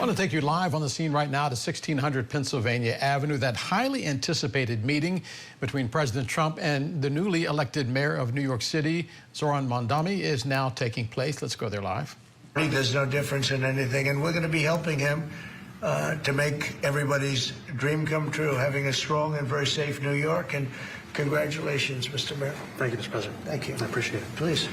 I want to take you live on the scene right now to 1600 Pennsylvania Avenue. That highly anticipated meeting between President Trump and the newly elected mayor of New York City, Zohran Mamdani, is now taking place. Let's go there live. I think there's no difference in anything, and we're going to be helping him to make everybody's dream come true, having a strong and very safe New York. And congratulations, Mr. Mayor. Thank you, Mr. President. Thank you. I appreciate it. Please.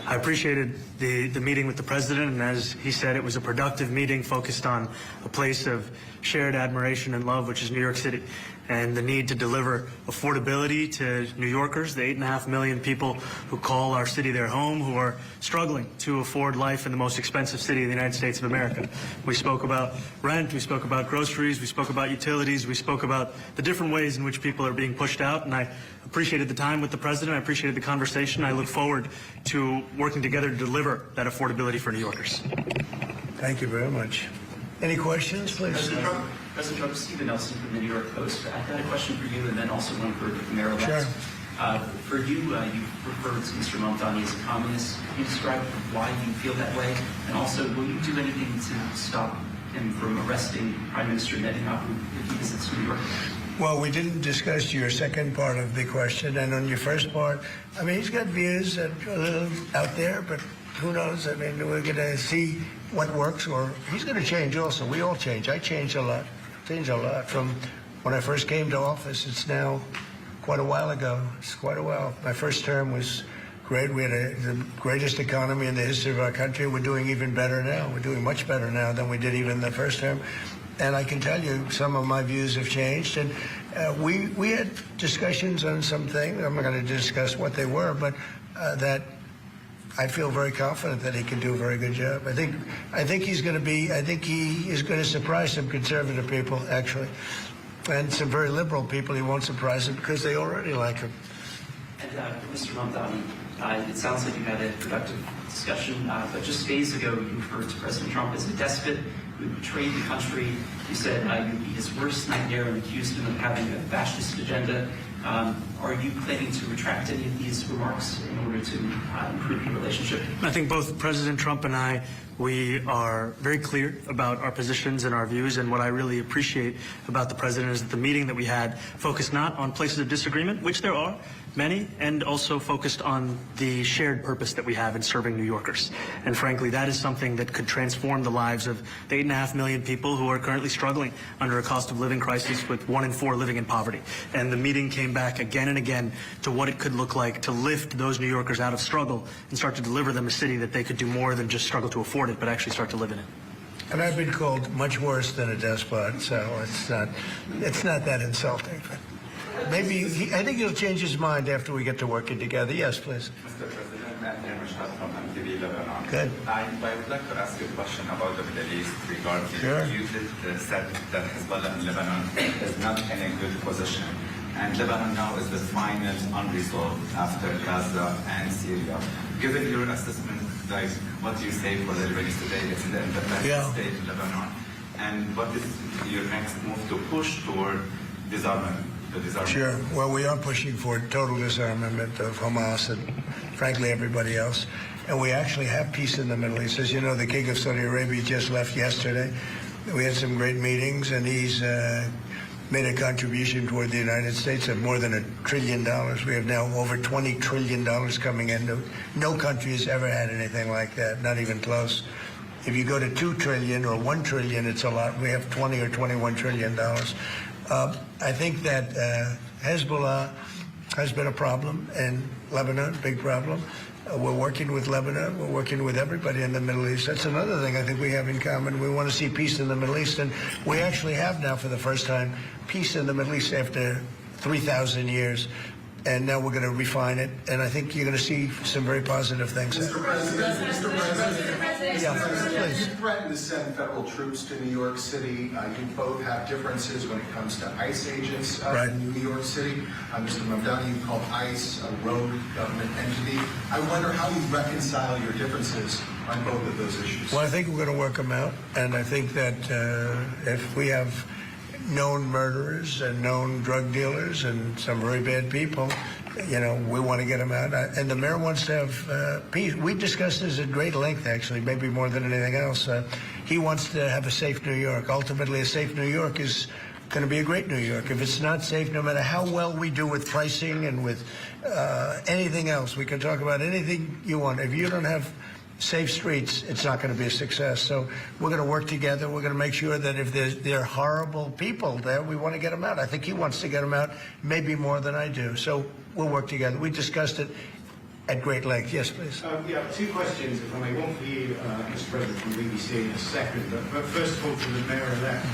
I appreciated the meeting with the president, and as he said, it was a productive meeting focused on a place of shared admiration and love, which is New York City, and the need to deliver affordability to New Yorkers, the 8.5 million people who call our city their home, who are struggling to afford life in the most expensive city in the United States of America. We spoke about rent, we spoke about groceries, we spoke about utilities, we spoke about the different ways in which people are being pushed out, and I appreciated the time with the president. I appreciated the conversation. I look forward to working together to deliver that affordability for New Yorkers. Thank you very much. Any questions, please? President Trump, Stephen Nelson from the New York Post. I've got a question for you and then also one for Mayor-elect. Sure. For you, you referred to Mr. Mamdani as a communist. Can you describe why you feel that way? And also, will you do anything to stop him from arresting Prime Minister Netanyahu if he visits New York? Well, we didn't discuss your second part of the question, and on your first part, I mean, he's got views that are a little out there, but who knows? I mean, we're going to see what works, or he's going to change also. We all change. I changed a lot. From when I first came to office. It's now quite a while ago. It's quite a while. My first term was great. We had the greatest economy in the history of our country. We're doing even better now. We're doing much better now than we did even the first term. And I can tell you some of my views have changed. And we had discussions on some things. I'm not going to discuss what they were, but that I feel very confident that he can do a very good job. I think he's going to be. I think he is going to surprise some conservative people, actually, and some very liberal people. He won't surprise them because they already like him. And Mr. Mamdani, it sounds like you had a productive discussion, but just days ago you referred to President Trump as a despot who betrayed the country. You said you'd be his worst nightmare and accused him of having a fascist agenda. Are you planning to retract any of these remarks in order to improve your relationship? I think both President Trump and I, we are very clear about our positions and our views, and what I really appreciate about the president is that the meeting that we had focused not on places of disagreement, which there are many, and also focused on the shared purpose that we have in serving New Yorkers. And frankly, that is something that could transform the lives of the 8.5 million people who are currently struggling under a cost of living crisis, with 1 in 4 living in poverty. And the meeting came back again and again to what it could look like to lift those New Yorkers out of struggle and start to deliver them a city that they could do more than just struggle to afford it, but actually start to live in it. And I've been called much worse than a despot, so it's not that insulting. But maybe I think he'll change his mind after we get to working together. Yes, please. Mr. President, from MTV Lebanon. Good. I would like to ask you a question about the Middle East regarding you said that Hezbollah in Lebanon is not in a good position. And Lebanon now is the final unresolved after Gaza and Syria. Given your assessment, like what do you say for the Lebanese today? It's in the independent state of Lebanon. And what is your next move to push toward disarmament? Sure. Well, we are pushing for total disarmament of Hamas and, frankly, everybody else. And we actually have peace in the Middle East. As you know, the King of Saudi Arabia just left yesterday. We had some great meetings, and he's made a contribution toward the United States of more than $1 trillion. We have now over $20 trillion coming in. No country has ever had anything like that, not even close. If you go to 2 trillion or 1 trillion, it's a lot. We have 20 or 21 trillion dollars. I think that Hezbollah has been a problem in Lebanon, big problem. We're working with Lebanon. We're working with everybody in the Middle East. That's another thing I think we have in common. We want to see peace in the Middle East, and we actually have now, for the first time, peace in the Middle East after 3,000 years. And now we're going to refine it, and I think you're going to see some very positive things. Mr. President, yeah, please. You threatened to send federal troops to New York City. You both have differences when it comes to ICE agents in New York City. Mr. Mamdani, you called ICE a rogue government entity. I wonder how you reconcile your differences on both of those issues. Well, I think we're going to work them out, and I think that if we have known murderers and known drug dealers and some very bad people, you know, we want to get them out. And the mayor wants to have peace. We discussed this at great length, actually, maybe more than anything else. he wants to have a safe New York. Ultimately, a safe New York is going to be a great New York. If it's not safe, no matter how well we do with pricing and with anything else, we can talk about anything you want. If you don't have safe streets, it's not going to be a success. So we're going to work together. We're going to make sure that if there are horrible people there, we want to get them out. I think he wants to get them out maybe more than I do. So we'll work together. We discussed it at great length. Yes, please. Yeah, two questions, if I may. One for you, Mr. President, from BBC in a second. But first of all, to the mayor-elect.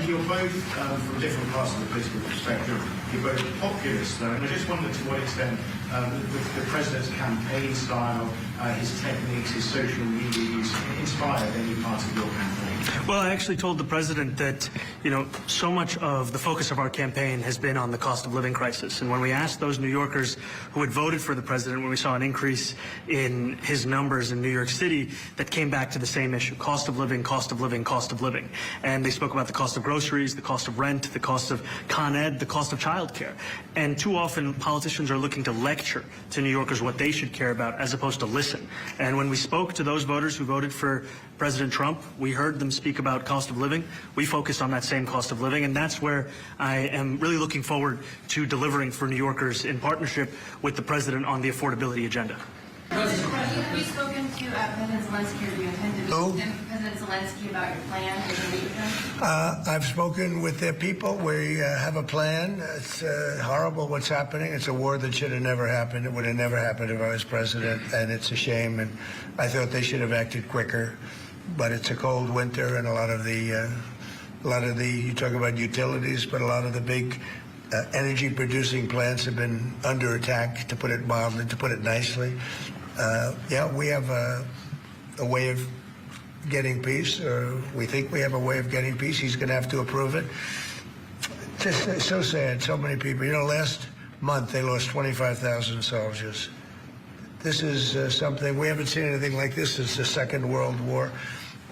You're both from different parts of the political spectrum. You're both populists, though, and I just wondered to what extent the president's campaign style, his techniques, his social media use inspired any part of your campaign. Well, I actually told the president that, so much of the focus of our campaign has been on the cost of living crisis. And when we asked those New Yorkers who had voted for the president, when we saw an increase in his numbers in New York City, that came back to the same issue: cost of living, cost of living, cost of living. And they spoke about the cost of groceries, the cost of rent, the cost of Con Ed, the cost of childcare. And too often politicians are looking to lecture to New Yorkers what they should care about as opposed to listen. And when we spoke to those voters who voted for President Trump, we heard them speak about cost of living. We focused on that same cost of living, and that's where I am really looking forward to delivering for New Yorkers in partnership with the president on the affordability agenda. Have you spoken to President Zelensky, or do you intend to speak to President Zelensky about your plan to meet with him? I've spoken with their people. We have a plan. It's horrible what's happening. It's a war that should have never happened. It would have never happened if I was president, and it's a shame. And I thought they should have acted quicker. But it's a cold winter, and a lot of the you talk about utilities, but a lot of the big energy-producing plants have been under attack, to put it mildly, to put it nicely. Yeah, we have a way of getting peace, or we think we have a way of getting peace. He's going to have to approve it. Just so sad, so many people. Last month they lost 25,000 soldiers. This is something, we haven't seen anything like this since the Second World War.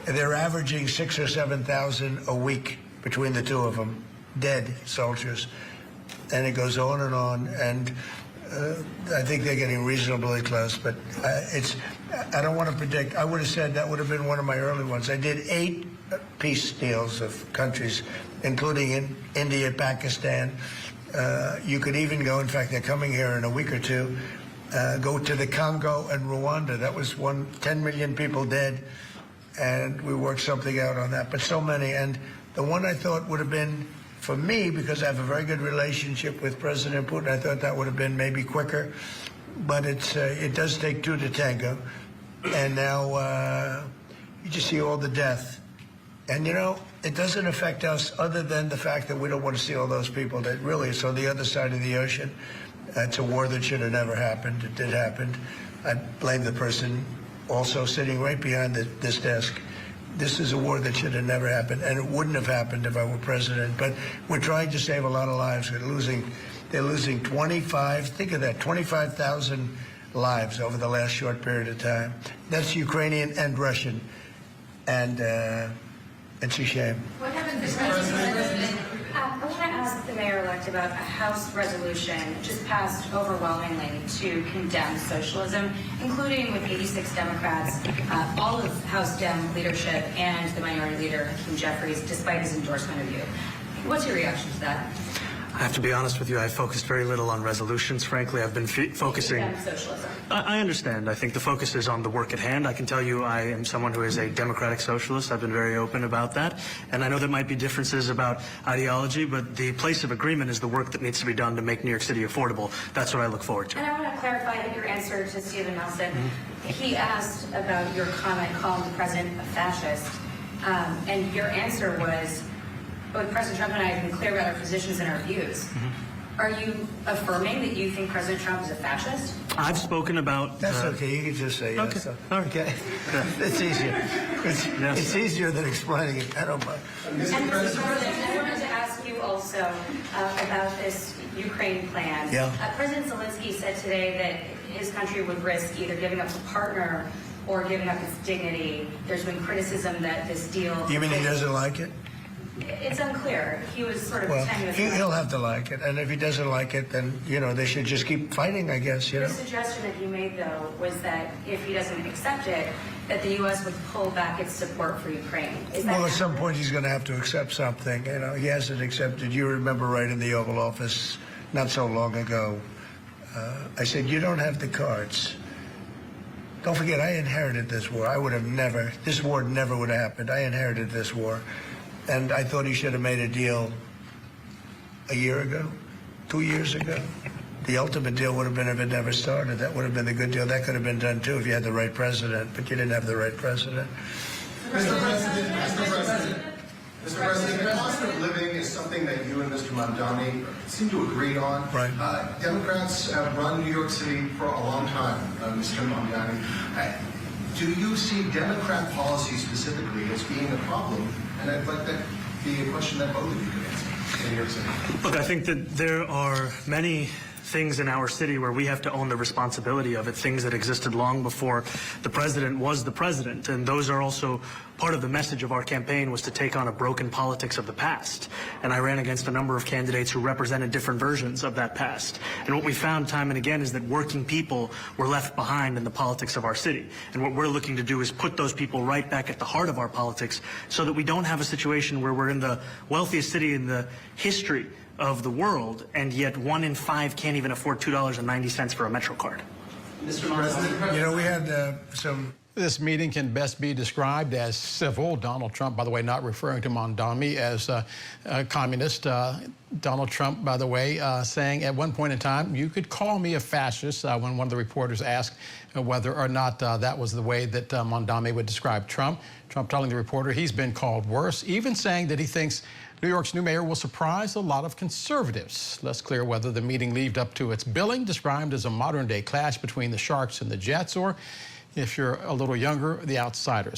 They're averaging 6,000 or 7,000 a week between the two of them, dead soldiers. And it goes on, and I think they're getting reasonably close, but I don't want to predict. I would have said that would have been one of my early ones. I did 8 peace deals of countries, including in India, Pakistan. You could even go, in fact, they're coming here in a week or two, go to the Congo and Rwanda. That was 10 million people dead, and we worked something out on that. But so many, and the one I thought would have been, for me, because I have a very good relationship with President Putin, I thought that would have been maybe quicker. But it does take 2 to tango. And now you just see all the death. And, it doesn't affect us other than the fact that we don't want to see all those people that really is on the other side of the ocean. It's a war that should have never happened. It did happen. I blame the person also sitting right behind this desk. This is a war that should have never happened, and it wouldn't have happened if I were president. But we're trying to save a lot of lives. They're losing 25,000 lives over the last short period of time. That's Ukrainian and Russian, and it's a shame. What happened to President? I want to ask the mayor-elect about a House resolution just passed overwhelmingly to condemn socialism, including with 86 Democrats, all of House Dem leadership, and the minority leader, Hakeem Jeffries, despite his endorsement of you. What's your reaction to that? I have to be honest with you, I focused very little on resolutions. Frankly, I've been focusing... Socialism. I understand. I think the focus is on the work at hand. I can tell you I am someone who is a democratic socialist. I've been very open about that. And I know there might be differences about ideology, but the place of agreement is the work that needs to be done to make New York City affordable. That's what I look forward to. And I want to clarify your answer to Stephen Nelson. He asked about your comment calling the president a fascist. And your answer was, both President Trump and I have been clear about our positions and our views. Are you affirming that you think President Trump is a fascist? I've spoken about... That's okay. You can just say yes. Okay. All right. Okay. It's easier. It's easier than explaining it. I don't mind. And Mr. President, I wanted to ask you also about this Ukraine plan. Yeah. President Zelensky said today that his country would risk either giving up a partner or giving up its dignity. There's been criticism that this deal... You mean he doesn't like it? It's unclear. He was sort of Well, tenuous. he'll have to like it, and if he doesn't like it, then, you know, they should just keep fighting, I guess, you The know. suggestion that you made, though, was that if he doesn't accept it, that the U.S. would pull back its support for Ukraine. Is that Well, at some accurate? point, he's going to have to accept something. You know, he hasn't accepted. You remember right in the Oval Office not so long ago, I said, you don't have the cards. Don't forget, I inherited this war. I would have never, this war never would have happened. I inherited this war. And I thought he should have made a deal a year ago, 2 years ago. The ultimate deal would have been if it never started. That would have been the good deal. That could have been done, too, if you had the right president. But you didn't have the right president. Mr. President, cost of living is something that you and Mr. Mamdani seem to agree on. Right. Democrats have run New York City for a long time, Mr. Mamdani. Do you see Democrat policy specifically as being a problem? And I'd like that to be a question that both of you could answer in New York City. Look, I think that there are many things in our city where we have to own the responsibility of it, things that existed long before the president was the president. And those are also part of the message of our campaign, was to take on a broken politics of the past. And I ran against a number of candidates who represented different versions of that past. And what we found time and again is that working people were left behind in the politics of our city. And what we're looking to do is put those people right back at the heart of our politics so that we don't have a situation where we're in the wealthiest city in the history of the world, and yet 1 in 5 can't even afford $2.90 for a Metro card. Mr. Mamdani. You know, we had some... This meeting can best be described as civil. Donald Trump, by the way, not referring to Mamdani as a communist. Donald Trump, by the way, saying at one point in time, you could call me a fascist, when one of the reporters asked whether or not that was the way that Mamdani would describe Trump. Trump telling the reporter he's been called worse, even saying that he thinks New York's new mayor will surprise a lot of conservatives. Less clear whether the meeting lived up to its billing, described as a modern-day clash between the Sharks and the Jets, or, if you're a little younger, the Outsiders.